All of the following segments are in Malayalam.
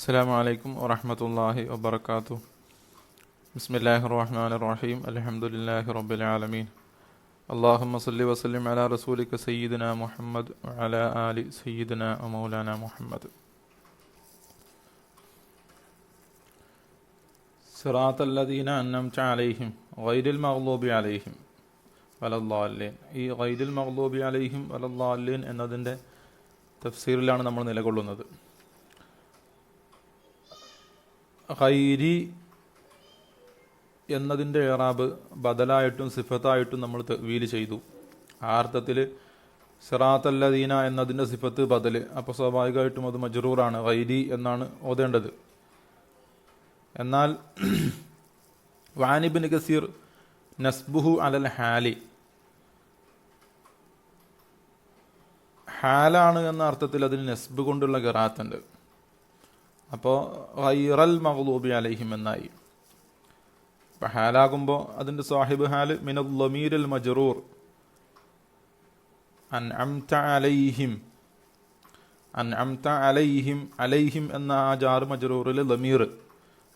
السلام عليكم ورحمة الله وبركاته. بسم الله الرحمن الرحيم. الحمد لله رب العالمين. اللهم صل وسلم على رسولك سيدنا محمد وعلى آل سيدنا ومولانا محمد. صراط الذين أنعمت عليهم غير المغضوب عليهم ولا الضالين. ഈ ഗൈരിൽ മഗ്ദൂബി അലൈഹിം വലദ്ദാലിൻ എന്നതിൻ്റെ തഫ്സീറിലാണ് നമ്മൾ നിലകൊള്ളുന്നത്. ഖൈരി എന്നതിൻ്റെ ഇറാബ് ബദലായിട്ടും സിഫത്തായിട്ടും നമ്മൾ തഅ്വീൽ ചെയ്തു. ആ അർത്ഥത്തിൽ സിറാത്തല്ലദീന എന്നതിൻ്റെ സിഫത്ത് ബദൽ, അപ്പോൾ സ്വാഭാവികമായിട്ടും അത് മജ്റൂറാണ്, ഖൈരി എന്നാണ് ഓതേണ്ടത്. എന്നാൽ വാനിബിൻ കസീർ നസ്ബുഹു അലൽ ഹാലി, ഹാലാണ് എന്ന അർത്ഥത്തിൽ അതിന് നസ്ബ് കൊണ്ടുള്ള ഖിറാഅത്തുണ്ട്. അപ്പോൾ ഗൈറൽ മഗ്ദൂബി അലൈഹിം എന്നായി. അപ്പം ഹാലാകുമ്പോൾ അതിൻ്റെ സാഹിബ് ഹാല് മിനൽ ലമീരിൽ മജ്റൂർ അൻഅംത അലൈഹിം, അൻഅംത അലൈഹിം, അലൈഹിം എന്ന ആ ജാർ മജ്റൂറിൽ ലമീർ,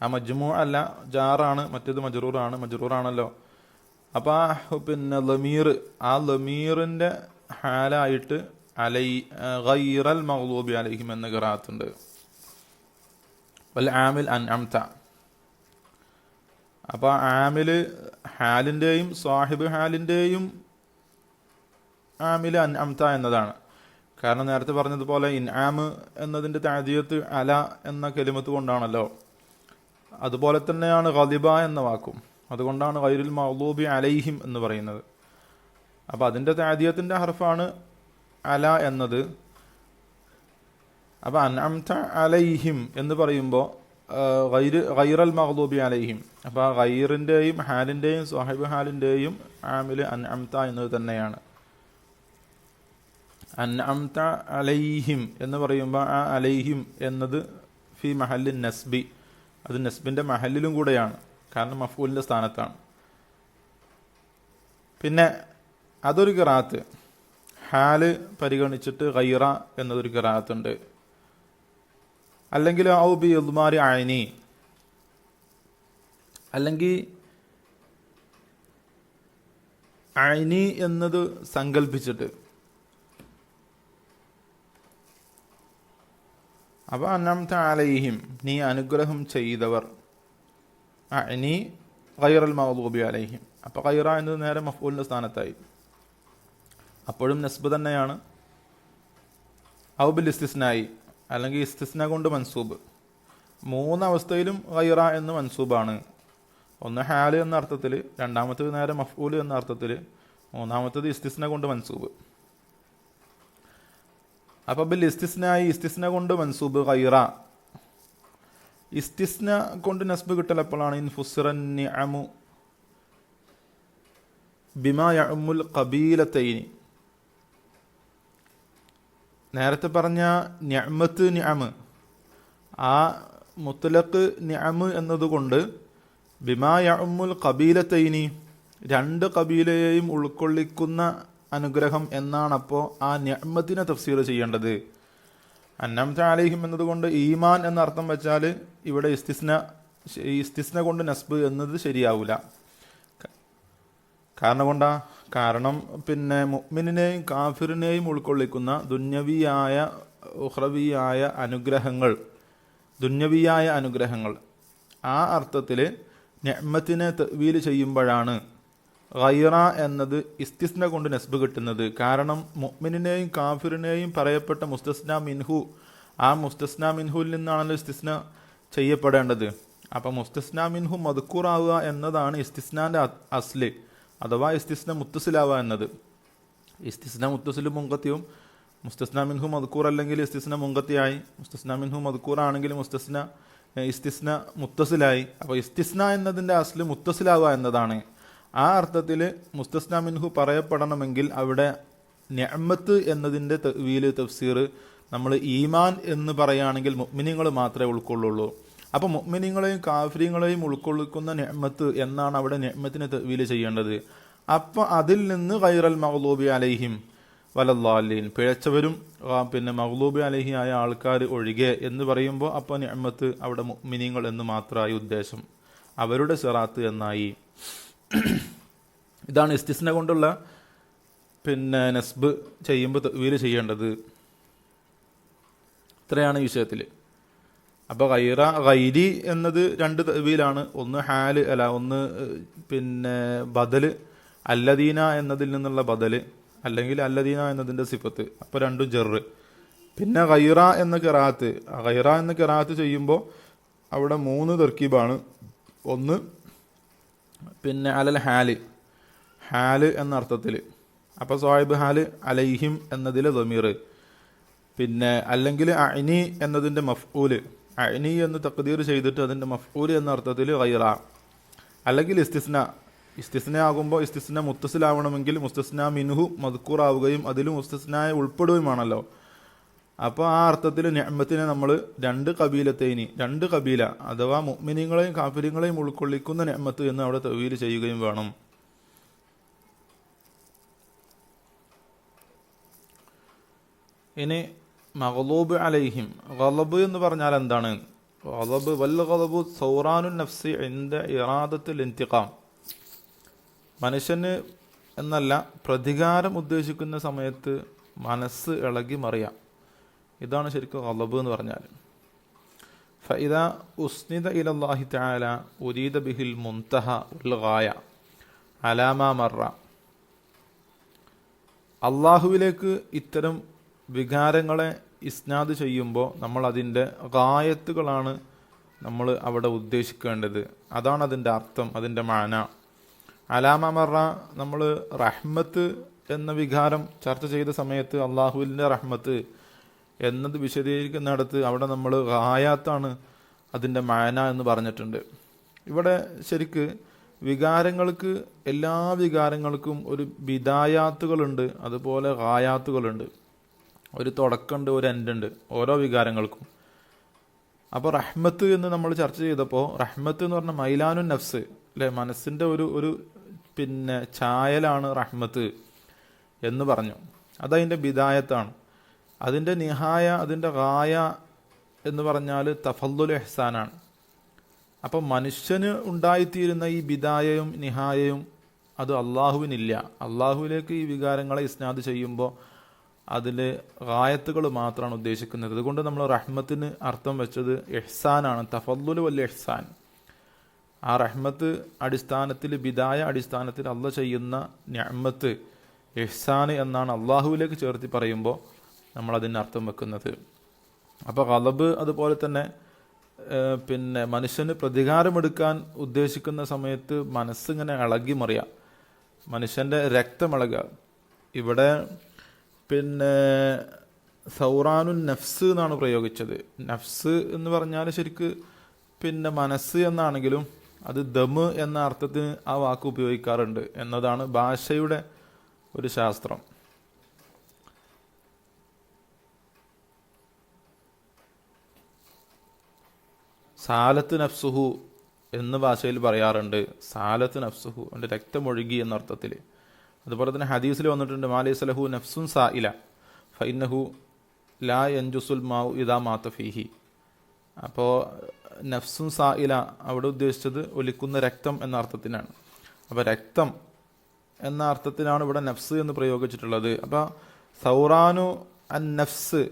ആ മജ്മൂ അല്ല, ജാറാണ്, മറ്റേത് മജ്റൂറാണല്ലോ. അപ്പോൾ ആ ലമീർ, ആ ലമീറിൻ്റെ ഹാലായിട്ട് ഗൈറൽ മഗ്ദൂബി അലൈഹിം എന്ന ഖിറാഅത്തുണ്ട്. വൽ ആമിൽ അൻഅംത, അപ്പോൾ ആമിൽ ഹാലിൻ്റെയും സാഹിബ് ഹാലിൻ്റെയും ആമിൽ അൻഅംത എന്നതാണ്. കാരണം നേരത്തെ പറഞ്ഞതുപോലെ ഇൻആം എന്നതിൻ്റെ തഅദിയത്ത് അല എന്ന കലിമത്ത് കൊണ്ടാണല്ലോ. അതുപോലെ തന്നെയാണ് ഗളിബ എന്ന വാക്കും, അതുകൊണ്ടാണ് ഗൈറുൽ മഗ്ദൂബി അലൈഹിം എന്ന് പറയുന്നത്. അപ്പോൾ അതിൻ്റെ തഅദിയത്തിൻ്റെ ഹർഫാണ് അല എന്നത്. അപ്പോൾ അൻഅംത അലൈഹിം എന്ന് പറയുമ്പോൾ ഗൈറൽ മഗ്ദൂബി അലൈഹിം, അപ്പോൾ ആ ഗൈറിൻ്റെയും ഹാലിൻ്റെയും സാഹിബ് ഹാലിൻ്റെയും ആമിൽ അൻഅംത എന്നത് തന്നെയാണ്. അൻഅംത അലൈഹിം എന്ന് പറയുമ്പോൾ ആ അലൈഹിം എന്നത് ഫി മഹല്ലിൻ നസ്ബി, അത് നസ്ബിൻ്റെ മഹല്ലിലും കൂടെയാണ്, കാരണം മഫ്ഊലിൻ്റെ സ്ഥാനത്താണ്. പിന്നെ അതൊരു ഖിറാഅത്ത്, ഹാല് പരിഗണിച്ചിട്ട് ഗൈറ എന്നതൊരു ഖിറാഅത്തുണ്ട്. അല്ലെങ്കിൽ ഔ ബി ഇദ്മാരി ഐനി, അല്ലെങ്കിൽ ഐനി എന്നത് സങ്കല്പിച്ചിട്ട്. അപ്പോൾ അൻഅംത അലൈഹിം, നീ അനുഗ്രഹം ചെയ്തവർ, ഐനി ഗൈറൽ മഗ്ദൂബി അലൈഹിം. അപ്പോൾ ഗൈറ എന്നത് നേരെ മഫ്ഊലിൻ്റെ സ്ഥാനത്തായി, അപ്പോഴും നസ്ബ് തന്നെയാണ്. ഔ ബിൽ ഇസ്തിസ്നായി, അല്ലെങ്കിൽ ഇസ്തിസ്ന കൊണ്ട് മൻസൂബ്. മൂന്നവസ്ഥയിലും ഗൈറ എന്ന് മൻസൂബാണ്. ഒന്ന് ഹാല് എന്ന അർത്ഥത്തിൽ, രണ്ടാമത്തേത് നേരെ മഫ്ഊൽ എന്ന അർത്ഥത്തിൽ, മൂന്നാമത്തേത് ഇസ്തിസ്ന കൊണ്ട് മൻസൂബ്. അപ്പോൾ ബിൽ ഇസ്തിസ്നായി, ഇസ്തിസ്ന കൊണ്ട് മൻസൂബ് ഗൈറ. ഇസ്തിസ്ന കൊണ്ട് നസ്ബ് കിട്ടൽ എപ്പോഴാണ്? ഇൻ ഫുസ്സിറൻ നിഅമു ബിമാ യഅമുൽ ഖബീലത്തൈനി. നേരത്തെ പറഞ്ഞ നിഅമത്ത് നിഅമ്, ആ മുത്ലഖ് നിഅമ് എന്നതുകൊണ്ട് ബിമാ യഅമുൽ ഖബീലത്തൈനി, രണ്ട് കബീലയെയും ഉൾക്കൊള്ളിക്കുന്ന അനുഗ്രഹം എന്നാണ് അപ്പോൾ ആ നിഅമത്തിനെ തഫ്സീർ ചെയ്യേണ്ടത്. അൻഅംത അലൈഹിം എന്നതുകൊണ്ട് ഈമാൻ എന്ന അർത്ഥം വെച്ചാൽ ഇവിടെ ഇസ്തിസ്ന കൊണ്ട് നസ്ബ് എന്നത് ശരിയാവില്ല. കാരണം പിന്നെ മുഅ്മിനിനെയും കാഫിറിനെയും ഉൾക്കൊള്ളിക്കുന്ന ദുന്യവിയായ ഉഖ്റവിയായ അനുഗ്രഹങ്ങൾ, ആ അർത്ഥത്തിൽ നിഅമത്തിനെ തഅ്വീൽ ചെയ്യുമ്പോഴാണ് ഗൈറ എന്നത് ഇസ്തിസ്ന കൊണ്ട് നസ്ബ് കിട്ടുന്നത്. കാരണം മുഅ്മിനിനെയും കാഫിറിനെയും പറയപ്പെട്ട മുസ്തസ്ന മിൻഹു, ആ മുസ്തസ്ന മിൻഹുവിൽ നിന്നാണല്ലോ ഇസ്തിസ്ന ചെയ്യപ്പെടേണ്ടത്. അപ്പം മുസ്തസ്ന മിൻഹു മദ്കൂറാവുക എന്നതാണ് ഇസ്തിസ്നാൻ്റെ അസ്ല്, അഥവാ ഇസ്തിസ്ന മുത്തസിലാവുക എന്നത്. ഇസ്തിസ്ന മുത്തസിലും മുങ്കത്തിയും, മുസ്തസ്ന മിൻഹു മദ്കൂർ അല്ലെങ്കിൽ ഇസ്തിസ്ന മുങ്കത്തിയായി, മുസ്തസ്ന മിൻഹു മദ്കൂറാണെങ്കിൽ ഇസ്തിസ്ന മുത്തസിലായി. അപ്പോൾ ഇസ്തിസ്ന എന്നതിൻ്റെ അസ്ല് മുത്തസിലാവുക എന്നതാണ്. ആ അർത്ഥത്തിൽ മുസ്തസ്ന മിൻഹു പറയപ്പെടണമെങ്കിൽ അവിടെ നിഅമത്ത് എന്നതിൻ്റെ തഅ്വീൽ തഫ്സീർ നമ്മൾ ഈമാൻ എന്ന് പറയുകയാണെങ്കിൽ മുഅ്മിനീങ്ങൾ മാത്രമേ ഉൾക്കൊള്ളുള്ളൂ. അപ്പോൾ മുഅ്മിനീങ്ങളെയും കാഫിരീങ്ങളെയും ഉൾക്കൊള്ളിക്കുന്ന നിഅമത്ത് എന്നാണ് അവിടെ നിഅമത്തിനെ തഅ്വീൽ ചെയ്യേണ്ടത്. അപ്പോൾ അതിൽ നിന്ന് ഗൈറൽ മഗ്ദൂബി അലൈഹിം, വലല്ലാലീൻ, പിഴച്ചവരും പിന്നെ മഗ്ലൂബി അലൈഹി ആയ ആൾക്കാർ ഒഴികെ എന്ന് പറയുമ്പോൾ അപ്പോൾ നിഅ്മത്ത് അവിടെ മുഅ്മിനീങ്ങൾ എന്ന് മാത്രമായി ഉദ്ദേശം, അവരുടെ സിറാത്ത് എന്നായി. ഇതാണ് ഇസ്തിസ്ന കൊണ്ടുള്ള പിന്നെ നസ്ബ് ചെയ്യുമ്പോൾ തഅ്വീൽ ചെയ്യേണ്ടത്. ഇത്രയാണ് ഈ വിഷയത്തിൽ. അപ്പോൾ ഗൈരി എന്നത് രണ്ട് തഅ്വീലാണ്. ഒന്ന് ഹാല് അല്ല, ഒന്ന് പിന്നെ ബദൽ, അല്ലദീന എന്നതിൽ നിന്നുള്ള ബദൽ, അല്ലെങ്കിൽ അല്ലദീന എന്നതിൻ്റെ സിഫത്ത്. അപ്പോൾ രണ്ടും ജറ്. പിന്നെ ഗൈറ എന്ന ഖിറാഅത്ത് ചെയ്യുമ്പോൾ അവിടെ 3 തർക്കീബാണ്. ഒന്ന് പിന്നെ അലൽ ഹാല് എന്ന അർത്ഥത്തിൽ, അപ്പോൾ സ്വാഹിബ് ഹാല് അലൈഹിം എന്നതിൽ ദമീർ. പിന്നെ അല്ലെങ്കിൽ അഅ്നി എന്നതിൻ്റെ മഫ്ഊല്, അഅ്നി എന്ന് തഖ്ദീർ ചെയ്തിട്ട് അതിൻ്റെ മഫ്ഊല് എന്ന അർത്ഥത്തിൽ ഗൈറ. അല്ലെങ്കിൽ ഇസ്തിസ്ന ആകുമ്പോൾ ഇസ്തിസ്ന മുത്തസിലാവണമെങ്കിൽ മുസ്തസ്ന മിൻഹു മദ്കൂർ ആവുകയും അതിലും മുസ്തസ്നായ ഉൾപ്പെടുകയുമാണല്ലോ. അപ്പോൾ ആ അർത്ഥത്തിൽ നിഅ്മത്തിനെ നമ്മൾ രണ്ട് കബീല അഥവാ മുഅ്മിനീങ്ങളെയും കാഫിരീങ്ങളെയും ഉൾക്കൊള്ളിക്കുന്ന നിഅ്മത്ത് എന്ന് അവിടെ തഅ്വീൽ ചെയ്യുകയും വേണം. ഇനി മഗ്ലൂബ് അലൈഹിം, ഗളബ് എന്ന് പറഞ്ഞാൽ എന്താണ്? ഗളബ് സൗറാനുൻ നഫ്സി ഇൻദ ഇറാദത്തിൽ ഇന്തിഖാം, മനുഷ്യന് എന്നല്ല പ്രതികാരം ഉദ്ദേശിക്കുന്ന സമയത്ത് മനസ്സ് ഇളകി മറിയാം. ഇതാണ് ശരിക്കും ഗളബ് എന്ന് പറഞ്ഞാൽ. ഫഇദാ ഉസ്നിദ ഇലല്ലാഹി തആല ഉരീദ ബിഹിൽ മുൻതഹ വൽ ഗായ അലാ മാ മറ. അള്ളാഹുവിലേക്ക് ഇത്തരം വികാരങ്ങളെ ഇസ്നാദ് ചെയ്യുമ്പോൾ നമ്മൾ അതിൻ്റെ ഗായത്തുകളാണ് നമ്മൾ അവിടെ ഉദ്ദേശിക്കേണ്ടത്. അതാണ് അതിൻ്റെ അർത്ഥം, അതിൻ്റെ മാന. അലാമ മറ, നമ്മൾ റഹ്മത്ത് എന്ന വികാരം ചർച്ച ചെയ്ത സമയത്ത് അള്ളാഹുവിൻ്റെ റഹ്മത്ത് എന്നത് വിശദീകരിക്കുന്നിടത്ത് അവിടെ നമ്മൾ ഗായാത്താണ് അതിൻ്റെ മാന എന്ന് പറഞ്ഞിട്ടുണ്ട്. ഇവിടെ ശരിക്ക് വികാരങ്ങൾക്ക്, എല്ലാ വികാരങ്ങൾക്കും ഒരു ബിദായാത്തുകളുണ്ട്, അതുപോലെ ഗായാത്തുകളുണ്ട്. ഒരു തുടക്കമുണ്ട്, ഒരു എൻഡുണ്ട് ഓരോ വികാരങ്ങൾക്കും. അപ്പോൾ റഹ്മത്ത് എന്ന് നമ്മൾ ചർച്ച ചെയ്തപ്പോൾ റഹ്മത്ത് എന്ന് പറഞ്ഞാൽ മൈലാനുൻ നഫ്സ് അല്ലേ, മനസ്സിൻ്റെ ഒരു പിന്നെ ചായലാണ് റഹ്മത്ത് എന്ന് പറഞ്ഞു. അതതിൻ്റെ ബിദായത്താണ്. അതിൻ്റെ നിഹായ, അതിൻ്റെ ഗായ എന്ന് പറഞ്ഞാൽ തഫല്ലുൽ ഇഹ്സാനാണ്. അപ്പം മനുഷ്യന് ഉണ്ടായിത്തീരുന്ന ഈ ബിദായയും നിഹായയും അത് അള്ളാഹുവിനില്ല. അള്ളാഹുവിലേക്ക് ഈ വികാരങ്ങളെ ഇസ്നാദ് ചെയ്യുമ്പോൾ അതിൽ ഗായത്തുകൾ മാത്രമാണ് ഉദ്ദേശിക്കുന്നത്. അതുകൊണ്ട് നമ്മൾ റഹ്മത്തിന് അർത്ഥം വെച്ചത് ഇഹ്സാനാണ്, തഫല്ലുൽ വൽ ഇഹ്സാൻ. ആ റഹ്മത്ത് അടിസ്ഥാനത്തിൽ, ബിദായ അടിസ്ഥാനത്തിൽ അള്ളാഹ് ചെയ്യുന്ന നിഅ്മത്ത് ഇഹ്സാൻ എന്നാണ് അള്ളാഹുവിലേക്ക് ചേർത്തി പറയുമ്പോൾ നമ്മളതിന് അർത്ഥം വെക്കുന്നത്. അപ്പോൾ ഗളബ് അതുപോലെ തന്നെ പിന്നെ മനുഷ്യന് പ്രതികാരമെടുക്കാൻ ഉദ്ദേശിക്കുന്ന സമയത്ത് മനസ്സിങ്ങനെ ഇളകി മറിയുക, മനുഷ്യൻ്റെ രക്തമിളകുക. ഇവിടെ പിന്നെ സൗറാനുൻ നഫ്സ് എന്നാണ് പ്രയോഗിച്ചത്. നഫ്സ് എന്ന് പറഞ്ഞാൽ ശരിക്ക് പിന്നെ മനസ്സ് എന്നാണെങ്കിലും അത് ദമ് എന്ന അർത്ഥത്തിന് ആ വാക്ക് ഉപയോഗിക്കാറുണ്ട് എന്നതാണ് ഭാഷയുടെ ഒരു ശാസ്ത്രം. സാലത്ത് നഫ്സുഹു എന്ന് ഭാഷയിൽ പറയാറുണ്ട്. സാലത്ത് നഫ്സുഹു, അവൻ്റെ രക്തമൊഴുകി എന്ന അർത്ഥത്തിൽ. അതുപോലെ തന്നെ ഹദീസിൽ വന്നിട്ടുണ്ട് മാലൈസ ലഹു നഫ്സുൻ സായില ഫഇന്നഹു ലാ യൻജുസുൽ മാഉ ഇദാ മാത ഫീഹി. അപ്പോൾ നഫ്സുൻ സായില അവിടെ ഉദ്ദേശിച്ചത് ഒലിക്കുന്ന രക്തം എന്ന അർത്ഥത്തിനാണ്. അപ്പോൾ രക്തം എന്ന അർത്ഥത്തിനാണ് ഇവിടെ നഫ്സ് എന്ന് പ്രയോഗിച്ചിട്ടുള്ളത്. അപ്പോൾ സൗറാനു അൻ നഫ്സ്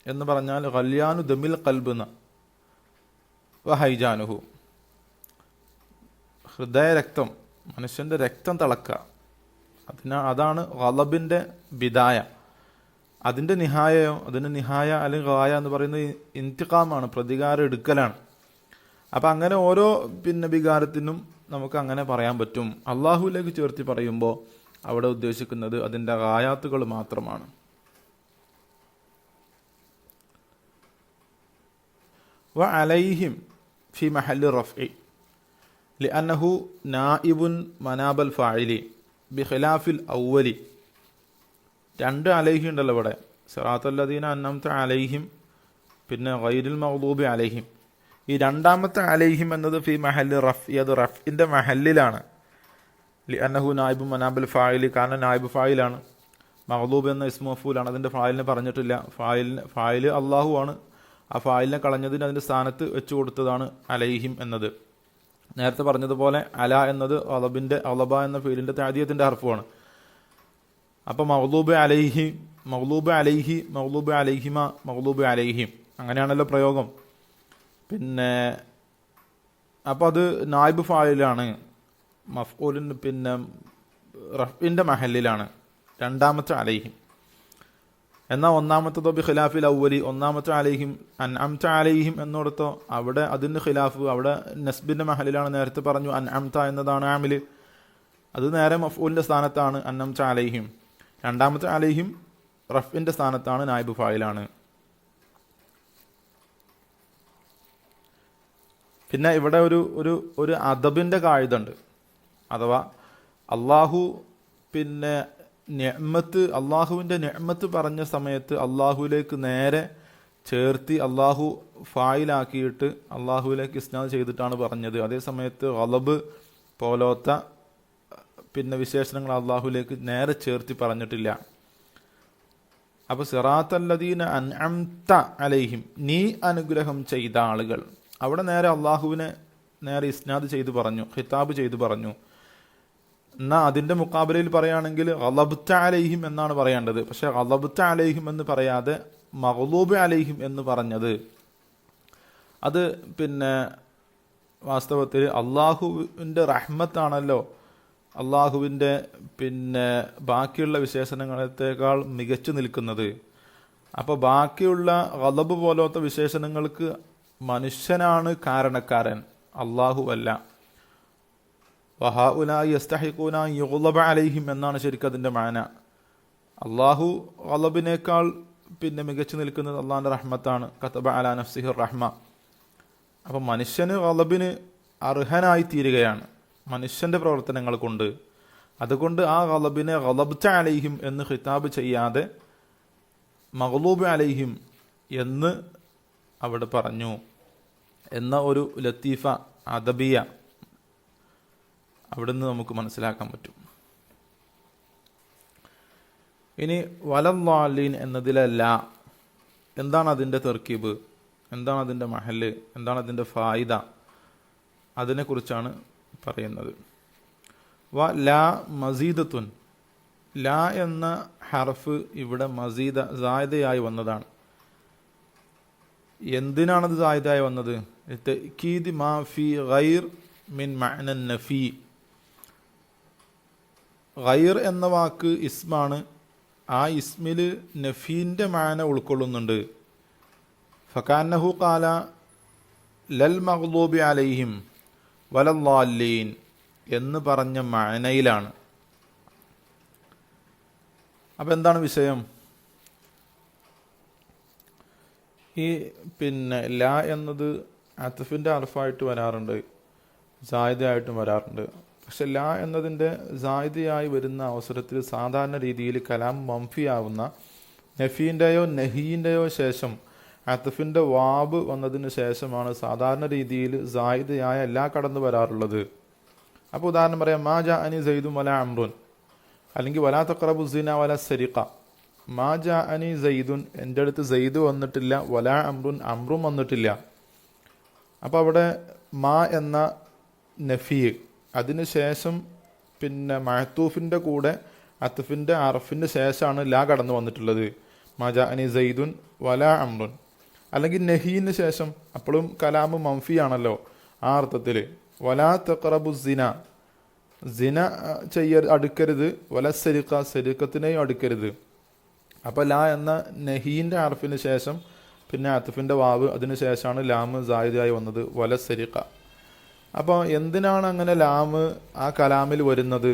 എന്ന് പറഞ്ഞാൽ ഖല്യാനു ദമിൽ ഖൽബ് വഹൈജാനുഹു, ഹൃദയ രക്തം, മനുഷ്യൻ്റെ രക്തം തിളക്കുക. അതാണ് ഗളബിൻ്റെ ബിദായ. അതിൻ്റെ നിഹായ അല്ലെങ്കിൽ ഗായ എന്ന് പറയുന്നത് ഇന്തിഖാമാണ്, പ്രതികാരം എടുക്കലാണ്. അപ്പം അങ്ങനെ ഓരോ പിന്നെ വികാരത്തിനും നമുക്ക് അങ്ങനെ പറയാൻ പറ്റും. അള്ളാഹുവിലേക്ക് ചേർത്തി പറയുമ്പോൾ അവിടെ ഉദ്ദേശിക്കുന്നത് അതിൻ്റെ ഗായാത്തുകൾ മാത്രമാണ്. വ അലൈഹിം ഫി മഹല്ലി റഫ്ഇ ലിഅന്നഹു നായിബുൻ മനാബൽ ഫാഇലി ബിഖിലാഫിൽ ഔവലി. രണ്ട് അലൈഹി ഉണ്ടല്ലോ ഇവിടെ, സിറാത്തല്ലദീന അൻഅംത അലൈഹിം, പിന്നെ ഗൈരിൽ മഗ്ദൂബി അലൈഹിം. ഈ രണ്ടാമത്തെ അലൈഹിം എന്നത് ഫി മഹല്ലി റഫ്ഇ, അത് റഫ്ഇൻ്റെ മഹല്ലിലാണ്. ലിഅന്നഹു നായിബുൻ മനാബൽ ഫാഇലി, കാരണം നായിബ് ഫായിലാണ്. മഗ്ലൂബ് എന്ന ഇസ്മു മഫ്ഊലാണ്, അതിൻ്റെ ഫായിലിനെ പറഞ്ഞിട്ടില്ല. ഫായിൽ അള്ളാഹു ആണ്. ആ ഫായിലിനെ കളഞ്ഞതിന് അതിൻ്റെ സ്ഥാനത്ത് വെച്ചു കൊടുത്തതാണ് അലൈഹിം എന്നത്. നേരത്തെ പറഞ്ഞതുപോലെ അല എന്നത് അലബ എന്ന ഫീലിൻ്റെ താദിയത്തിൻ്റെ ഹർഫുമാണ്. അപ്പോൾ മഗ്ലൂബ് അലൈഹി, മഗ്ലൂബ് അലൈഹി, മഗ്ലൂബ് അലൈഹിമ, മഗ്ലൂബ് അലൈഹിം, അങ്ങനെയാണല്ലോ പ്രയോഗം. പിന്നെ അപ്പോൾ അത് നായിബ് ഫായിലാണ്, മഫ്ഊലിന് പിന്നെ റഫ്ഇൻ്റെ മഹല്ലിലാണ് രണ്ടാമത്തെ അലൈഹിം. എന്നാൽ ഒന്നാമത്തതോ ബി ഖിലാഫിൽ അവലി, ഒന്നാമത്തെ അലൈഹിം അൻഅംത അലൈഹിം എന്നിടത്തോ അവിടെ അതിന് ഖിലാഫ്, അവിടെ നസ്ബിൻ്റെ മഹലിലാണ്. നേരത്തെ പറഞ്ഞു അൻഅംത എന്നതാണ് ആമിൽ, അത് നേരെ മഫ്ഊലിൻ്റെ സ്ഥാനത്താണ് അൻഅംത അലൈഹിം. രണ്ടാമത്തെ അലൈഹിം റഫ്ഇൻ്റെ സ്ഥാനത്താണ്, നായിബ് ഫായിലാണ്. പിന്നെ ഇവിടെ ഒരു അദബിൻ്റെ കാഴ്ചയുണ്ട്. അഥവാ അള്ളാഹു പിന്നെ അള്ളാഹുവിൻ്റെ നിഅ്മത്ത് പറഞ്ഞ സമയത്ത് അള്ളാഹുവിലേക്ക് നേരെ ചേർത്തി അള്ളാഹു ഫായിലാക്കിയിട്ട് അള്ളാഹുവിലേക്ക് ഇസ്നാദ് ചെയ്തിട്ടാണ് പറഞ്ഞത്. അതേ സമയത്ത് ഗളബ് പോലത്തെ പിന്നെ വിശേഷണങ്ങൾ അള്ളാഹുവിലേക്ക് നേരെ ചേർത്തി പറഞ്ഞിട്ടില്ല. അപ്പോൾ സിറാത്തല്ലദീന അൻഅംത അലൈഹിം, നീ അനുഗ്രഹം ചെയ്ത ആളുകൾ, അവിടെ നേരെ അള്ളാഹുവിനെ നേരെ ഇസ്നാദ് ചെയ്തു പറഞ്ഞു, ഖിതാബ് ചെയ്തു പറഞ്ഞു. എന്നാൽ അതിൻ്റെ മുക്കാബലയിൽ പറയുകയാണെങ്കിൽ ഗളബ്ത അലൈഹിം എന്നാണ് പറയേണ്ടത്. പക്ഷേ ഗളബ്ത അലൈഹിം എന്ന് പറയാതെ മഗ്ലൂബ് അലൈഹിം എന്ന് പറഞ്ഞത് അത് പിന്നെ വാസ്തവത്തിൽ അള്ളാഹുവിൻ്റെ റഹ്മത്താണല്ലോ അള്ളാഹുവിൻ്റെ പിന്നെ ബാക്കിയുള്ള വിശേഷണങ്ങളത്തേക്കാൾ മികച്ചു നിൽക്കുന്നത്. അപ്പോൾ ബാക്കിയുള്ള ഗളബ് പോലത്തെ വിശേഷണങ്ങൾക്ക് മനുഷ്യനാണ് കാരണക്കാരൻ, അള്ളാഹു അല്ല. വഹാഉലായി യസ്തഹിഖൂന യുഗ്ളബ അലൈഹിം എന്നാണ് ശരിക്കും അതിൻ്റെ മാന. അള്ളാഹു ഗളബിനേക്കാൾ പിന്നെ മികച്ചു നിൽക്കുന്നത് അള്ളാഹിൻ്റെ റഹ്മത്താണ്. കതബ അലാ നഫ്സിഹി റഹ്മ. അപ്പം മനുഷ്യന് ഗളബിന് അർഹനായി തീരുകയാണ് മനുഷ്യൻ്റെ പ്രവർത്തനങ്ങൾ കൊണ്ട്. അതുകൊണ്ട് ആ ഗളബിനെ ഗളബ്ത അലൈഹിം എന്ന് ഖിതാബ് ചെയ്യാതെ മഗ്ലൂബ് അലൈഹിം എന്ന് അവിടെ പറഞ്ഞു എന്ന ഒരു ലത്തീഫ അദബിയ അവിടുന്ന് നമുക്ക് മനസ്സിലാക്കാൻ പറ്റും. ഇനി വലദ്ദാലീൻ എന്നതിലല്ല, എന്താണ് അതിൻ്റെ തർക്കീബ്, എന്താണ് അതിൻ്റെ മഹല്, എന്താണ് അതിൻ്റെ ഫായിദ, അതിനെക്കുറിച്ചാണ് പറയുന്നത്. ലാ മസീദത്തുൻ, ലാ എന്ന ഹർഫ് ഇവിടെ മസീദ സായിദയായി വന്നതാണ്. എന്തിനാണത് സായിദയായി വന്നത്? തഅ്കീദ് മാ ഫി ഗൈർ മിൻ മഅന നഫി. ഗൈർ എന്ന വാക്ക് ഇസ്മാണ്, ആ ഇസ്മിൽ നഫീൻ്റെ മാന ഉൾക്കൊള്ളുന്നുണ്ട്. ഫകാന്നഹു ഖാല ലൽ മഗ്ലൂബി അലൈഹിം വലദ്ദാലീൻ എന്ന് പറഞ്ഞ മഅനയിലാണ്. അപ്പം എന്താണ് വിഷയം? ഈ പിന്നെ ലാ എന്നത് അത്ഫിൻ്റെ അർഫായിട്ട് വരാറുണ്ട്, സായിദയായിട്ടും വരാറുണ്ട്. പക്ഷെ ലാ എന്നതിൻ്റെ സായിദയായി വരുന്ന അവസരത്തിൽ സാധാരണ രീതിയിൽ കലാം മംഫിയാവുന്ന നഫീൻ്റെയോ നഹീൻ്റെയോ ശേഷം അത്ഫിൻ്റെ വാബ് വന്നതിന് ശേഷമാണ് സാധാരണ രീതിയിൽ സായിദയായ ലാ കടന്നു വരാറുള്ളത്. അപ്പോൾ ഉദാഹരണം പറയാം, മാ ജാ അനി സൈദും വല അമ്രുൻ, അല്ലെങ്കിൽ വലാ തഖറബു സിന വല സരിഖ. മാ ജാ അനി സൈദുൻ, എൻ്റെ അടുത്ത് സൈദ് വന്നിട്ടില്ല, വലാ അമ്രുൻ അമ്രും വന്നിട്ടില്ല. അപ്പോൾ അവിടെ മാ എന്ന നഫി, അതിന് ശേഷം പിന്നെ മഅ്തൂഫിൻ്റെ കൂടെ അത്ഫിൻ്റെ അർഫിൻ്റെ ശേഷമാണ് ലാ കടന്നു വന്നിട്ടുള്ളത്. മാ ജാ അനി സൈദുൻ വലാ അമ്രുൻ. അല്ലെങ്കിൽ നഹീന് ശേഷം അപ്പോഴും കലാമ് മംഫിയാണല്ലോ ആ അർത്ഥത്തിൽ. വലാ തഖറബു സിന, സിന അടുക്കരുത്, വല സരിഖ, സരിഖത്തിനെയും അടുക്കരുത്. അപ്പോൾ ലാ എന്ന നഹീൻ്റെ അർഫിന് ശേഷം പിന്നെ അത്ഫിൻ്റെ വാവ്, അതിന് ശേഷമാണ് ലാമ് സായിദായി വന്നത്, വല സരിഖ. അപ്പോൾ എന്തിനാണ് അങ്ങനെ ലാമ് ആ കലാമിൽ വരുന്നത്?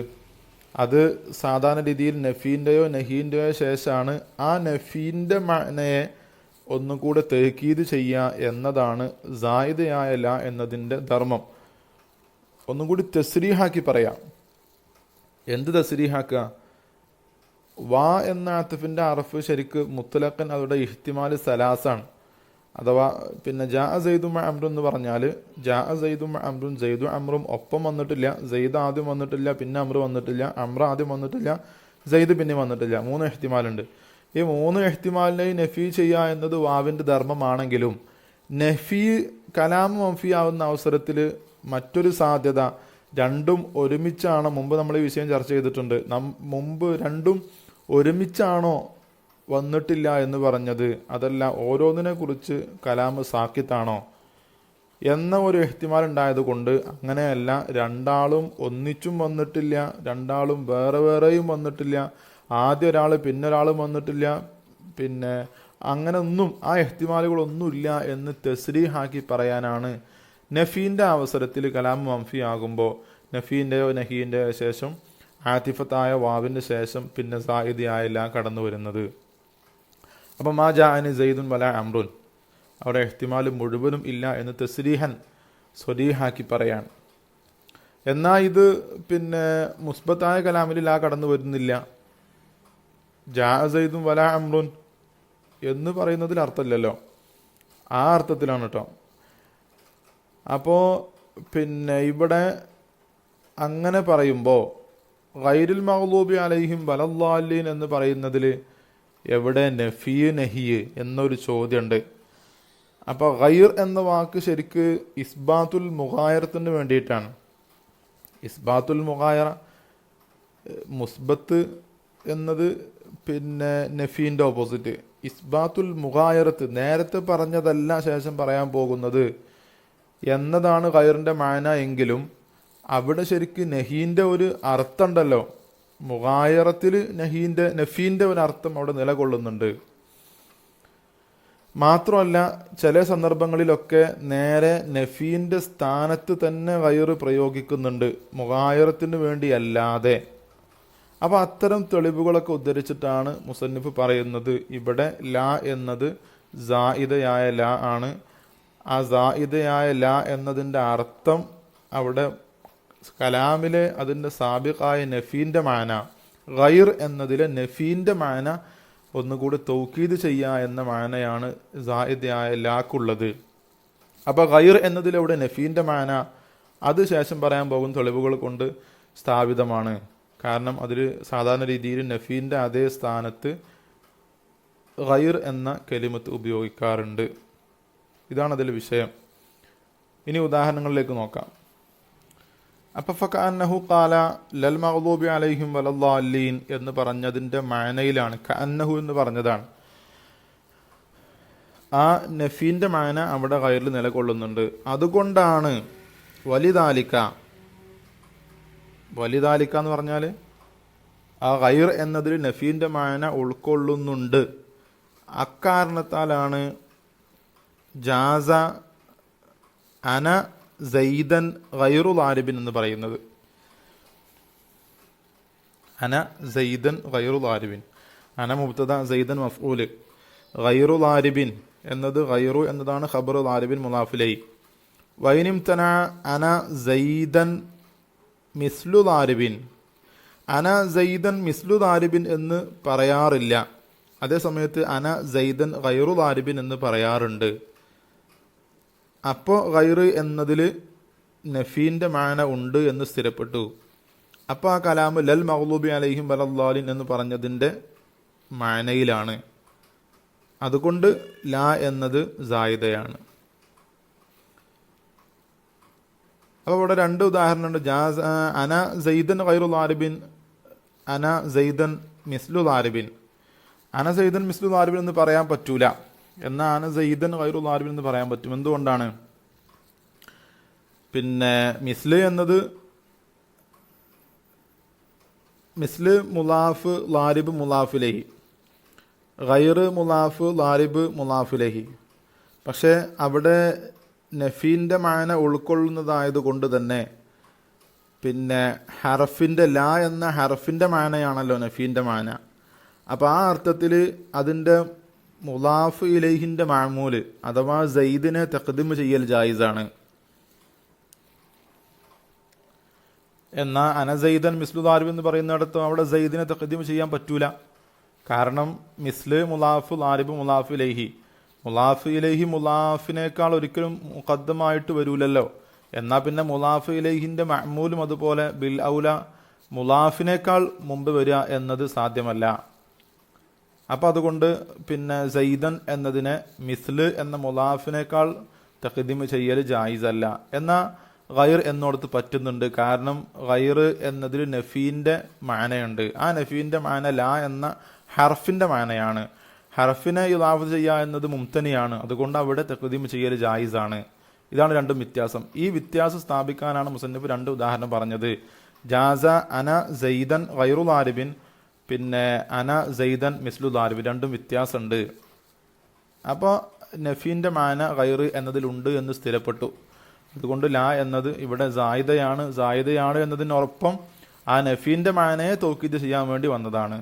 അത് സാധാരണ രീതിയിൽ നഫീൻ്റെയോ നഹീൻ്റെയോ ശേഷമാണ് ആ നഫീൻ്റെ മഅനയെ ഒന്നും കൂടെ തഹ്കീദ് ചെയ്യുക എന്നതാണ് സായിദയായ ലാ എന്നതിൻ്റെ ധർമ്മം. ഒന്നും കൂടി തസ്രീഹാക്കി പറയാം. എന്ത് തസ്രീഹാക്കുക? വാ എന്ന അത്ഫിൻ്റെ അറഫ് ശരിക്ക് മുത്തലഖൻ അവരുടെ ഇഹ്തിമാൽ സലാസാണ്. അഥവാ പിന്നെ ജാ സൈദും അമ്രു എന്ന് പറഞ്ഞാൽ ജാ സൈദും അമ്രുൻ, സൈദും അമ്രും ഒപ്പം വന്നിട്ടില്ല, സൈദ് ആദ്യം വന്നിട്ടില്ല, പിന്നെ അമ്ര വന്നിട്ടില്ല, അമ്ര ആദ്യം വന്നിട്ടില്ല, സെയ്ദ് പിന്നെ വന്നിട്ടില്ല. 3 എഹ്തിമാലുണ്ട്. ഈ 3 എഹ്തിമാലിനെയും നഫി ചെയ്യുക എന്നത് വാവിൻ്റെ ധർമ്മമാണെങ്കിലും നഫി കലാം മൻഫി ആവുന്ന അവസരത്തിൽ മറ്റൊരു സാധ്യത രണ്ടും ഒരുമിച്ചാണ്. മുമ്പ് നമ്മൾ ഈ വിഷയം ചർച്ച ചെയ്തിട്ടുണ്ട്. മുമ്പ് രണ്ടും ഒരുമിച്ചാണോ വന്നിട്ടില്ല എന്ന് പറഞ്ഞത്, അതല്ല ഓരോന്നിനെ കുറിച്ച് കലാം സാക്കിത്താണോ എന്ന ഒരു എഹ്തിമാൽ ഉണ്ടായത് കൊണ്ട് അങ്ങനെയല്ല, രണ്ടാളും ഒന്നിച്ചും വന്നിട്ടില്ല, രണ്ടാളും വേറെ വേറെയും വന്നിട്ടില്ല, ആദ്യം ഒരാൾ പിന്നെ ഒരാളും വന്നിട്ടില്ല, പിന്നെ അങ്ങനെ ഒന്നും ആ എഹ്തിമാലുകളൊന്നുമില്ല എന്ന് തസ്രീഹാക്കി പറയാനാണ് നഫീൻ്റെ അവസരത്തിൽ കലാം മൻഫി ആകുമ്പോൾ നഫീൻ്റെയോ നഹീൻ്റെയോ ശേഷം ആതിഫത്തായ വാവിൻ്റെ ശേഷം പിന്നെ സായിദിയായ ലാ കടന്നു വരുന്നത്. അപ്പം മാ ജാഅനി സെയ്ദുൻ വല അംറുൻ, അവിടെ എഹ്തിമാൽ മുഴുവനും ഇല്ല എന്ന് തസ്രീഹൻ സ്വരീഹാക്കി പറയാണ്. എന്നാൽ ഇത് പിന്നെ മുസ്ബത്തായ കലാമിൽ ലാ കടന്നു വരുന്നില്ല. ജാ സെയ്ദുൻ വല അംറുൻ എന്ന് പറയുന്നതിൽ അർത്ഥമില്ലല്ലോ, ആ അർത്ഥത്തിലാണ് കേട്ടോ. അപ്പോൾ പിന്നെ ഇവിടെ അങ്ങനെ പറയുമ്പോൾ ഗൈറുൽ മഗ്ലൂബി അലൈഹിം വലദ്ദാലിൻ എന്ന് പറയുന്നതിൽ എവിടെ നഫി നഹി എന്നൊരു ചോദ്യമുണ്ട്. അപ്പോൾ ഗൈർ എന്ന വാക്ക് ശരിക്ക് ഇസ്ബാത്തുൽ മുഗായറത്തിന് വേണ്ടിയിട്ടാണ്. ഇസ്ബാത്തുൽ മുഗായറ, മുസ്ബത്ത് എന്നത് പിന്നെ നഫീൻ്റെ ഓപ്പോസിറ്റ്. ഇസ്ബാത്തുൽ മുഗായറത്ത് നേരത്തെ പറഞ്ഞതല്ല ശേഷം പറയാൻ പോകുന്നത് എന്നതാണ് ഗൈറിൻ്റെ മാന എങ്കിലും അവിടെ ശരിക്ക് നഹീൻ്റെ ഒരു അർത്ഥം ഉണ്ടല്ലോ. മുഗായറത്തിൽ നഫീൻ്റെ ഒരു അർത്ഥം അവിടെ നിലകൊള്ളുന്നുണ്ട്. മാത്രമല്ല ചില സന്ദർഭങ്ങളിലൊക്കെ നേരെ നഫീൻ്റെ സ്ഥാനത്ത് തന്നെ ഗൈർ പ്രയോഗിക്കുന്നുണ്ട്, മുഗായറത്തിന് വേണ്ടിയല്ലാതെ. അപ്പോൾ അത്തരം തെളിവുകളൊക്കെ ഉദ്ധരിച്ചിട്ടാണ് മുസന്നിഫ് പറയുന്നത് ഇവിടെ ലാ എന്നത് സായിദയായ ലാ ആണ്. ആ സായിദയായ ലാ എന്നതിൻ്റെ അർത്ഥം അവിടെ കലാമിലെ അതിൻ്റെ സാബിഖായ നഫീൻ്റെ മാന, ഗൈർ എന്നതിലെ നഫീൻ്റെ മാന ഒന്നുകൂടി തൗക്കീദ് ചെയ്യുക എന്ന മാനയാണ് സായിദയായ ലാക്കുള്ളത്. അപ്പോൾ ഗൈർ എന്നതിലൂടെ നഫീൻ്റെ മാന അത് ശേഷം പറയാൻ പോകുന്ന തെളിവുകൾ കൊണ്ട് സ്ഥാപിതമാണ്. കാരണം അതിൽ സാധാരണ രീതിയിൽ നഫീൻ്റെ അതേ സ്ഥാനത്ത് ഗൈർ എന്ന കലിമത്ത് ഉപയോഗിക്കാറുണ്ട്. ഇതാണ് അതിൽ വിഷയം. ഇനി ഉദാഹരണങ്ങളിലേക്ക് നോക്കാം. അപ്പം ഫകഅന്നഹു ഖാല ലൽ മഗ്ദൂബി അലൈഹിം വലദ്ദാലിൻ എന്ന് പറഞ്ഞതിൻ്റെ മാനയിലാണ് കഅന്നഹു എന്ന് പറഞ്ഞതാണ്. ആ നഫീൻ്റെ മാന അവിടെ ഗൈറിൽ നിലകൊള്ളുന്നുണ്ട്. അതുകൊണ്ടാണ് വലിദാലിക എന്ന് പറഞ്ഞാൽ ആ ഗൈർ എന്നതിൽ നഫീൻ്റെ മാന ഉൾക്കൊള്ളുന്നുണ്ട്. അക്കാരണത്താലാണ് ജാസ അന സെയ്ദൻ ഗൈറു ലാരിബിൻ എന്ന് പറയുന്നത്. അന സെയ്ദൻ ഗൈറു ലാരിബിൻ, അന മുബ്തദ സെയ്ദൻ മഫ്ഊൽ, ഗൈറു ലാരിബിൻ എന്നത് ഗൈറു എന്നതാണ് ഖബർ ലാരിബിൻ മുലാഫിലൈ. വൈനിംതന അന സെയ്ദൻ മിസ്ലു ലാരിബിൻ, അന സെയ്ദൻ മിസ്ലു ലാരിബിൻ എന്ന് പറയാറില്ല. അതേസമയത്ത് അന സെയ്ദൻ ഗൈറു ലാരിബിൻ എന്ന് പറയാറുണ്ട്. അപ്പോൾ ഗൈർ എന്നതിൽ നഫീൻ്റെ മാന ഉണ്ട് എന്ന് സ്ഥിരപ്പെട്ടു. അപ്പോൾ ആ കലാമ് ലൽ മഗ്ലൂബി അലൈഹിം വലദ്ദാലിൻ എന്ന് പറഞ്ഞതിൻ്റെ മാനയിലാണ്. അതുകൊണ്ട് ലാ എന്നത് സായിദയാണ്. അപ്പോൾ ഇവിടെ രണ്ട് ഉദാഹരണമുണ്ട്. അന സെയ്ദൻ ഗൈറു ലാരിബിൻ, അന സെയ്ദൻ മിസ്ലു ലാരിബിൻ. അന സെയ്ദൻ മിസ്ലു ലാരിബിൻ എന്ന് പറയാൻ പറ്റൂല, എന്നാൽ അന സെയ്ദൻ ഗൈറു ലാരിബിൻ എന്ന് പറയാൻ പറ്റും. എന്തുകൊണ്ടാണ്? പിന്നെ മിസ്ല് എന്നത് മിസ്ല് മുലാഫ് ലാരിബ് മുലാഫിലഹി, ഗൈർ മുലാഫ് ലാരിബ് മുലാഫിലഹി. പക്ഷേ അവിടെ നഫീൻ്റെ മാന ഉൾക്കൊള്ളുന്നതായത് കൊണ്ട് തന്നെ പിന്നെ ഹർഫിൻ്റെ ലാ എന്ന ഹർഫിൻ്റെ മാനയാണല്ലോ നഫീൻ്റെ മാന. അപ്പോൾ ആ അർത്ഥത്തിൽ അതിൻ്റെ മുലാഫ് ഇലൈഹിൻ്റെ മാമൂല് അഥവാ സെയ്ദിനെ തഖ്ദീം ചെയ്യൽ ജായിസാണ്. എന്നാൽ അന സെയ്ദൻ മിസ്ലു ലാരിബ് എന്ന് പറയുന്നിടത്ത് അവിടെ സെയ്ദിനെ തഖ്ദീം ചെയ്യാൻ പറ്റൂല. കാരണം മിസ്ല് മുലാഫ് ലാരിബ് മുലാഫ് ഇലൈഹി, മുലാഫ് ഇലൈഹി മുലാഫിനേക്കാൾ ഒരിക്കലും മുഖദ്ദമായിട്ട് വരൂലല്ലോ. എന്നാൽ പിന്നെ മുലാഫ് ഇലൈഹിൻ്റെ മഅമൂലും അതുപോലെ ബിൽ ഔല മുലാഫിനേക്കാൾ മുമ്പ് വരിക എന്നത് സാധ്യമല്ല. അപ്പം അതുകൊണ്ട് പിന്നെ സൈദൻ എന്നതിനെ മിസ്ല് എന്ന മുലാഫിനേക്കാൾ തഖ്ദീം ചെയ്യൽ ജായിസല്ല. എന്നാൽ ഗൈർ എന്നോടത്ത് പറ്റുന്നുണ്ട്. കാരണം ഗൈർ എന്നതിൽ നഫീൻ്റെ മാനയുണ്ട്. ആ നഫീൻ്റെ മാന ലാ എന്ന ഹർഫിൻ്റെ മാനയാണ്. ഹർഫിനെ ഇളാഫ് ചെയ്യുക എന്നത് മുംതനിയാണ്. അതുകൊണ്ട് അവിടെ തഖ്ദീം ചെയ്യൽ ജായിസാണ്. ഇതാണ് രണ്ടും വ്യത്യാസം. ഈ വ്യത്യാസം സ്ഥാപിക്കാനാണ് മുസന്നിഫ് രണ്ട് ഉദാഹരണം പറഞ്ഞത്. ജാസ അന സൈദൻ ഗൈറു ലാരിബിൻ, പിന്നെ അന സൈദൻ മിസ്ലു ലാരിബിൻ. രണ്ടും വ്യത്യാസമുണ്ട്. അപ്പോൾ നഫീൻ്റെ മാന ഗൈർ എന്നതിലുണ്ട് എന്ന് സ്ഥിരപ്പെട്ടു. അതുകൊണ്ട് ലാ എന്നത് ഇവിടെ സായിദയാണ് എന്നതിനൊപ്പം ആ നഫീൻ്റെ മാനയെ തൗക്കീദ് ചെയ്യാൻ വേണ്ടി വന്നതാണ്.